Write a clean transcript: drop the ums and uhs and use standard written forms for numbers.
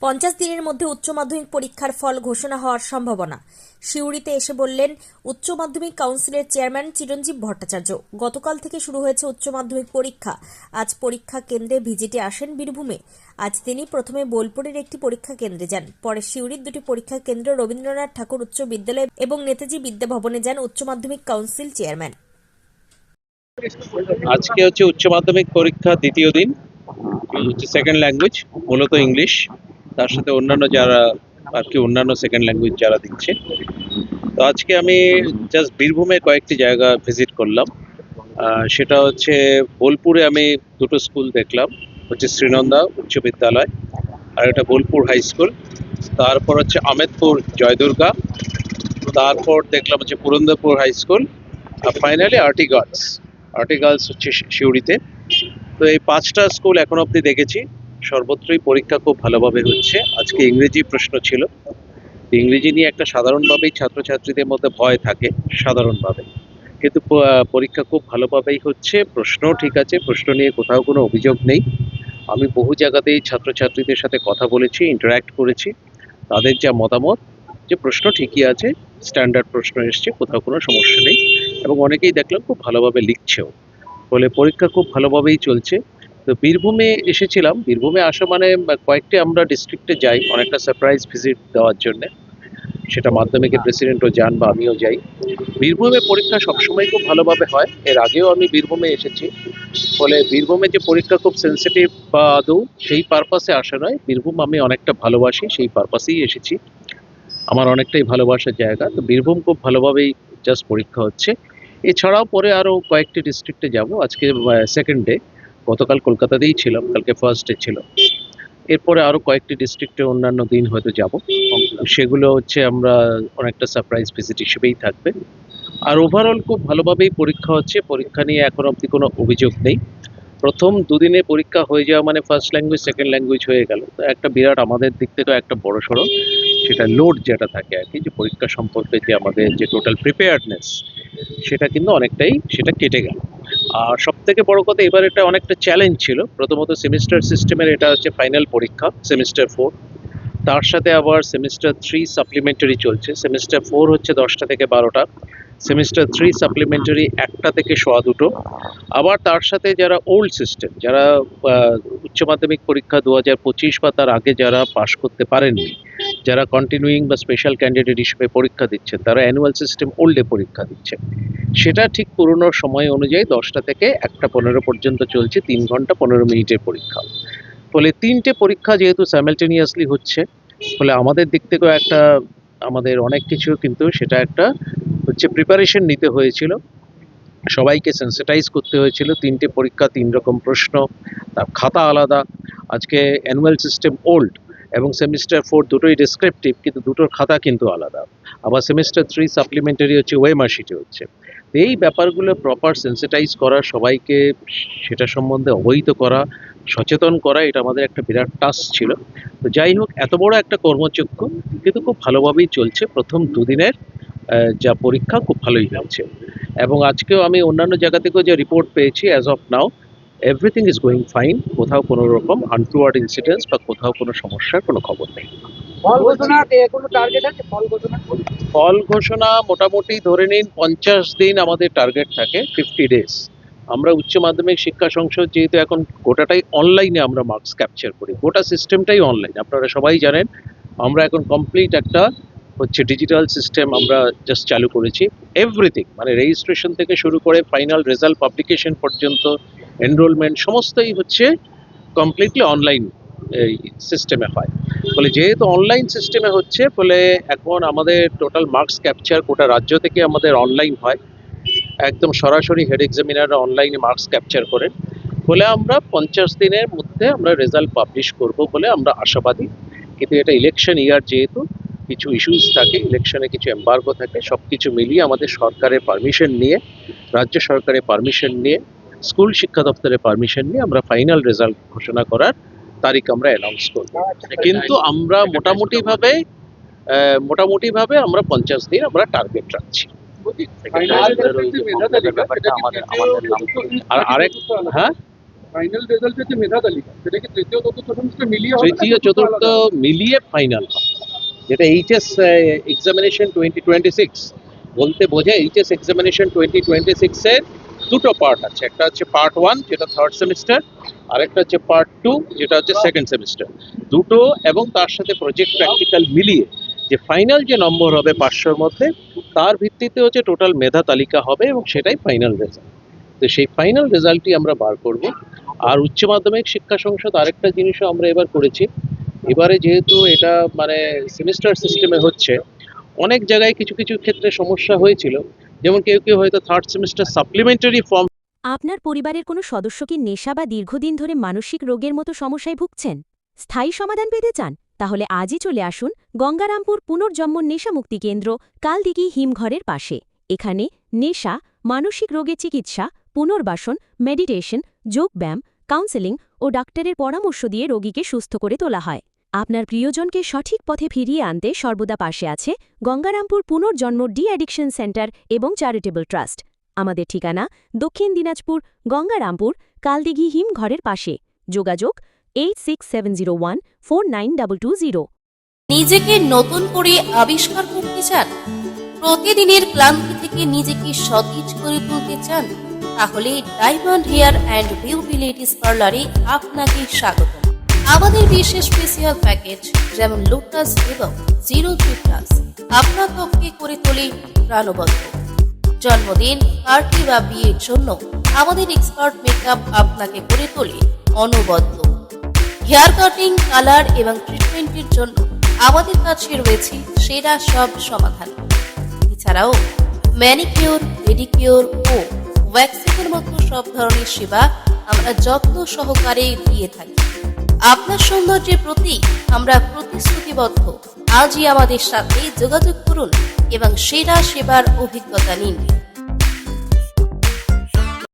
50 দিনের মধ্যে উচ্চ মাধ্যমিক পরীক্ষার ফল ঘোষণা হওয়ার সম্ভাবনা। সিউড়িতে এসে বললেন উচ্চ মাধ্যমিক কাউন্সিলের চেয়ারম্যান চিরঞ্জীব ভট্টাচার্য। গতকাল থেকে শুরু হয়েছে উচ্চ মাধ্যমিক পরীক্ষা। আজ পরীক্ষা কেন্দ্রে ভিজিটে আসেন বীরভূমে। আজ তিনি প্রথমে বোলপুরের একটি পরীক্ষা কেন্দ্রে যান, পরে সিউড়ির দুটি পরীক্ষা কেন্দ্র রবীন্দ্রনাথ ঠাকুর উচ্চ বিদ্যালয় এবং নেতাজি বিদ্যা ভবনে যান উচ্চ মাধ্যমিক কাউন্সিল চেয়ারম্যান। আজকে হচ্ছে উচ্চ মাধ্যমিক পরীক্ষা দ্বিতীয় দিন। হচ্ছে সেকেন্ড ল্যাঙ্গুয়েজ, মূলত ইংলিশ, তার সাথে অন্যান্য যারা আর কি অন্যান্য সেকেন্ড ল্যাঙ্গুয়েজ যারা দিচ্ছে। তো আজকে আমি জাস্ট বীরভূমে কয়েকটি জায়গা ভিজিট করলাম। সেটা হচ্ছে বোলপুরে আমি দুটো স্কুল দেখলাম, হচ্ছে শ্রীনন্দা উচ্চ বিদ্যালয় আর এটা বোলপুর হাই স্কুল। তারপর হচ্ছে আমেদপুর জয়দুর্গা, তারপর দেখলাম হচ্ছে পুরন্দরপুর হাই স্কুল, আর ফাইনালি আরটি গার্লস হচ্ছে সিউড়িতে। তো এই 5টা স্কুল এখন অবধি দেখেছি, সর্বত্রই পরীক্ষা খুব ভালোভাবে হচ্ছে। আজকে ইংরেজি প্রশ্ন ছিল। ইংরেজি নিয়ে একটা সাধারণভাবেই ছাত্রছাত্রীদের মধ্যে ভয় থাকে সাধারণভাবে, কিন্তু পরীক্ষা খুব ভালোভাবেই হচ্ছে। প্রশ্নও ঠিক আছে, প্রশ্ন নিয়ে কোথাও কোনো অভিযোগ নেই। আমি বহু জায়গাতেই ছাত্রছাত্রীদের সাথে কথা বলেছি, ইন্টারাক্ট করেছি। তাদের যা মতামত যে প্রশ্ন ঠিকই আছে, স্ট্যান্ডার্ড প্রশ্ন এসছে, কোথাও কোনো সমস্যা নেই, এবং অনেকেই দেখলাম খুব ভালোভাবে লিখছেও। ফলে পরীক্ষা খুব ভালোভাবেই চলছে। তো বীরভূমে এসেছিলাম। বীরভূমে আসা মানে কয়েকটি আমরা ডিস্ট্রিক্টে যাই অনেকটা সারপ্রাইজ ভিজিট দেওয়ার জন্য। সেটা মাধ্যমিকের প্রেসিডেন্টও যান বা আমিও যাই। বীরভূমে পরীক্ষা সবসময় খুব ভালোভাবে হয়, এর আগেও আমি বীরভূমে এসেছি। ফলে বীরভূমে যে পরীক্ষা খুব সেন্সিটিভ বা আদৌ সেই পারপাসে আসা নয়, বীরভূম আমি অনেকটা ভালোবাসি, সেই পারপাসেই এসেছি। আমার অনেকটাই ভালোবাসার জায়গা। তো বীরভূম খুব ভালোভাবেই জাস্ট পরীক্ষা হচ্ছে। এছাড়াও পরে আরও কয়েকটি ডিস্ট্রিক্টে যাব। আজকে সেকেন্ড ডে, গতকাল কলকাতাতেই ছিলাম, কালকে ফার্স্ট ডে ছিল। এরপরে আরও কয়েকটি ডিস্ট্রিক্টে অন্যান্য দিন হয়তো যাব। সেগুলো হচ্ছে আমরা অনেকটা সারপ্রাইজ ভিজিট হিসেবেই থাকবে। আর ওভারঅল খুব ভালোভাবেই পরীক্ষা হচ্ছে। পরীক্ষা নিয়ে এখন অবধি কোনো অভিযোগ নেই। প্রথম দুদিনে পরীক্ষা হয়ে যাওয়া মানে ফার্স্ট ল্যাঙ্গুয়েজ সেকেন্ড ল্যাঙ্গুয়েজ হয়ে গেল, তো একটা বিরাট আমাদের দিক থেকে একটা বড় সড়ো সেটা লোড যেটা থাকে আর কি, যে পরীক্ষা সম্পর্কে যে আমাদের যে টোটাল প্রিপেয়ার্ডনেস, সেটা কিন্তু অনেকটাই সেটা কেটে গেল। আর সব থেকে বড় কথা, এবার এটা অনেকটা চ্যালেঞ্জ ছিল। প্রথমত সেমিস্টার সিস্টেমের এটা হচ্ছে ফাইনাল পরীক্ষা, সেমিস্টার 4। তার সাথে আবার সেমিস্টার 3 সাপ্লিমেন্টারি চলছে। সেমিস্টার 4 হচ্ছে 10টা থেকে 12টা, সেমিস্টার 3 সাপ্লিমেন্টারি 1টা থেকে 2:15। আবার তার সাথে যারা ওল্ড সিস্টেম, যারা উচ্চ মাধ্যমিক পরীক্ষা 2025 বা তার আগে যারা পাশ করতে পারেননি, যারা কন্টিনিউইং বা স্পেশাল ক্যান্ডিডেট হিসেবে পরীক্ষা দিচ্ছেন, তারা অ্যানুয়াল সিস্টেম ওল্ডে পরীক্ষা দিচ্ছেন। সেটা ঠিক পুরোনো সময় অনুযায়ী 10টা থেকে 1:15 পর্যন্ত চলছে, 3 ঘন্টা 15 মিনিটের পরীক্ষা। ফলে 3টে পরীক্ষা যেহেতু সাইমালটেনিয়াসলি হচ্ছে, ফলে আমাদের দিক থেকেও একটা আমাদের অনেক কিছু কিন্তু সেটা একটা হচ্ছে প্রিপারেশন নিতে হয়েছিল, সবাইকে সেন্সিটাইজ করতে হয়েছিল। 3টে পরীক্ষা, 3 রকম প্রশ্ন, তার খাতা আলাদা। আজকে অ্যানুয়াল সিস্টেম ওল্ড এবং সেমিস্টার 4 দুটোই ডেসক্রিপটিভ, কিন্তু দুটোর খাতা কিন্তু আলাদা। আবার সেমিস্টার 3 সাপ্লিমেন্টারি হচ্ছে ওয়েমার শিটে হচ্ছে। এই ব্যাপারগুলো প্রপার সেন্সিটাইজ করা, সবাইকে সেটা সম্বন্ধে অবহিত করা, সচেতন করা, এটা আমাদের একটা বিরাট টাস্ক ছিল। তো যাই হোক, এত বড় একটা কর্মযজ্ঞ কিন্তু খুব ভালোভাবেই চলছে। প্রথম দুদিনের যা পরীক্ষা খুব ভালোই হয়েছে, এবং আজকেও আমি অন্যান্য জায়গা থেকেও যে রিপোর্ট পেয়েছি, as of now everything is going fine. কোথাও কোনো রকম আনটুয়ার্ড ইনসিডেন্টস বা কোথাও কোনো সমস্যার কোনো খবর নেই। ফল ঘোষণা মোটামুটি ধরে নিন 50 দিন আমাদের টার্গেট থাকে, 50 ডেজ। আমরা উচ্চ মাধ্যমিক শিক্ষা সংসদ যেহেতু এখন গোটাটাই অনলাইনে আমরা মার্কস ক্যাপচার করি, গোটা সিস্টেমটাই অনলাইন, আপনারা সবাই জানেন। আমরা এখন কমপ্লিট একটা হচ্ছে ডিজিটাল সিস্টেম আমরা জাস্ট চালু করেছি। এভরিথিং মানে রেজিস্ট্রেশন থেকে শুরু করে ফাইনাল রেজাল্ট পাবলিকেশন পর্যন্ত, এনরোলমেন্ট, সমস্তই হচ্ছে কমপ্লিটলি অনলাইন এই সিস্টেমে হয়। ফলে যেহেতু অনলাইন সিস্টেমে হচ্ছে, ফলে এখন আমাদের টোটাল মার্কস ক্যাপচার গোটা রাজ্য থেকে আমাদের অনলাইন হয়। একদম সরাসরি হেড এক্সামিনাররা অনলাইনে মার্কস ক্যাপচার করেন। ফলে আমরা 50 দিনের মধ্যে আমরা রেজাল্ট পাবলিশ করব বলে আমরা আশাবাদী। কিন্তু এটা ইলেকশন ইয়ার, যেহেতু কিছু ইস্যুস থাকে, ইলেকশনে কিছু এম্বার্গো থাকে, সব কিছু মিলিয়ে আমাদের সরকারের পারমিশন নিয়ে, রাজ্য সরকারের পারমিশন নিয়ে, স্কুল শিক্ষা দপ্তরের পারমিশন নিয়ে আমরা ফাইনাল রেজাল্ট ঘোষণা করার তারিখ আমরা অ্যানাউন্স করব। কিন্তু আমরা মোটামুটিভাবে আমরা 50 দিন আমরা টার্গেট রাখছি। আর আরেক, হ্যাঁ, ফাইনাল রেজাল্টের যে মেধা তালিকা সেটা কি তৃতীয় চতুর্থ সেমিস্টার মিলিয়ে হবে না তৃতীয় দুটো চতুর্থ আলাদা? মিলিয়ে ফাইনাল হবে, যেটা এইচএস এক্সামিনেশন 2026 বলতে বোঝায় এইচএস এক্সামিনেশন 2026 এর দুটো পার্ট আছে, একটা হচ্ছে পার্ট 1 যেটা থার্ড সেমিস্টার, আর একটা হচ্ছে পার্ট 2 যেটা হচ্ছে সেকেন্ড সেমিস্টার। দুটো এবং তার সাথে প্রজেক্ট প্র্যাকটিক্যাল মিলিয়ে যে ফাইনাল যে নম্বর হবে 500-র মধ্যে, তার ভিত্তিতে হচ্ছে টোটাল মেধা তালিকা হবে এবং সেটাই ফাইনাল রেজাল্ট। তো সেই ফাইনাল রেজাল্টই আমরা বার করব। আর উচ্চ মাধ্যমিক শিক্ষা সংসদ আরেকটা জিনিসও আমরা এবার করেছি, এবারে যেহেতু এটা মানে সেমিস্টার সিস্টেমে হচ্ছে, অনেক জায়গায় কিছু কিছু ক্ষেত্রে সমস্যা হয়েছিল, যেমন কেউ কেউ হয়তো থার্ড সেমিস্টার সাপ্লিমেন্টারি ফর্ম। আপনার পরিবারের কোনো সদস্য কি নেশা বা দীর্ঘদিন ধরে মানসিক রোগের মতো সমস্যায় ভুগছেন? স্থায়ী সমাধান পেতে চান? তাহলে আজই চলে আসুন গঙ্গারামপুর পুনর্জন্ম নেশামুক্তি কেন্দ্র, কালদিঘি হিমঘরের পাশে। এখানে নেশা, মানসিক রোগের চিকিৎসা, পুনর্বাসন, মেডিটেশন, যোগব্যায়াম, কাউন্সেলিং ও ডাক্তারের পরামর্শ দিয়ে রোগীকে সুস্থ করে তোলা হয়। আপনার প্রিয়জনকে সঠিক পথে ফিরিয়ে আনতে সর্বদা পাশে আছে গঙ্গারামপুর পুনর্জন্ম ডি অ্যাডিকশন সেন্টার এবং চ্যারিটেবল ট্রাস্ট। আমাদের ঠিকানা দক্ষিণ দিনাজপুর, গঙ্গারামপুর, কালদিঘি হিমঘরের পাশে। যোগাযোগ 8670149220। নিজেকে নতুন করে আবিষ্কার করতে চান? প্রতিদিনের ক্লান্তি থেকে নিজেকে সতেজ করে তুলতে চান? তাহলে Diamond Hair and Beauty Ladies পার্লারে আপনাকে স্বাগত। আমাদের বিশেষ স্পেশাল প্যাকেজ যেমন লোটাস এবং 03+ আপনার ত্বককে করে তোলে প্রাণবন্ত। জন্মদিন, পার্টি বা বিয়ের জন্য আমাদের এক্সপার্ট মেকআপ আপনাকে করে তোলে অনবদ্য। হেয়ার কাটিং, কালার এবং ট্রিটমেন্টের জন্য আমাদের কাছে রয়েছে সেরা সব সমাধান। এছাড়াও ম্যানিকিউর, পেডিকিউর ও ওয়্যাক্সিংয়ের মতো সব ধরনের সেবা আমরা যত্ন সহকারে দিয়ে থাকি। আপনার সৌন্দর্যের প্রতি আমরা প্রতিশ্রুতিবদ্ধ। আজই আমাদের সাথে যোগাযোগ করুন এবং সেরা সেবার অভিজ্ঞতা নিন।